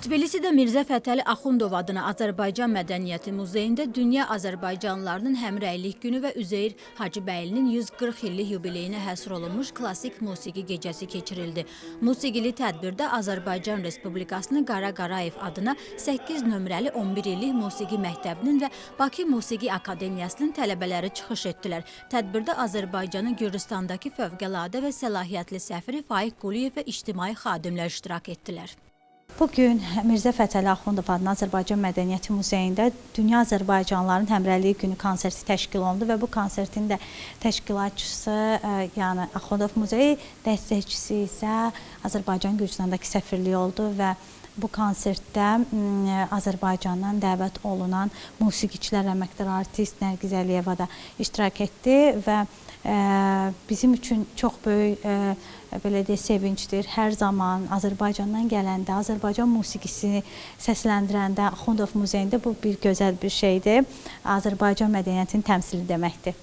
Tbilisidə Mirzə Fətəli Axundov adına Azərbaycan Mədəniyyəti Muzeyində Dünya Azərbaycanlılarının Həmrəylik günü və Üzeyir Hacıbəylinin 140 illik yubileyinə həsr olunmuş klassik musiqi gecəsi keçirildi. Musiqili tədbirdə Azərbaycan Respublikasının Qara Qarayev adına 8 nömrəli 11 illik musiqi məktəbinin və Bakı Musiqi Akademiyasının tələbələri çıxış etdilər. Tədbirdə Azərbaycanın Gürcüstandakı fövqəladə və səlahiyyətli səfiri Faiq Quliyev və ictimai xadimlər iştirak etdilər. Bugün Mirzə Fətəli Axundov adına Azərbaycan Mədəniyyəti Muzeyində Dünya Azərbaycanlıların Həmrəylik günü konserti təşkil olundu və bu konsertin də təşkilatçısı, yəni Axundov Muzeyi dəstəkçisi isə Azərbaycan Gürcüstandakı səfirliyi oldu və bu konsertdə Azərbaycandan dəvət olunan musiqiçilər, əməkdar artist Nərgiz Əliyeva da iştirak etdi və bizim üçün çox böyük belə deyək, sevincdir. Hər zaman Azərbaycandan gələndə, Azərbaycan musiqisini səsləndirəndə Axundov Muzeyində bu bir gözəl bir şeydir. Azərbaycan mədəniyyətinin təmsili deməkdir.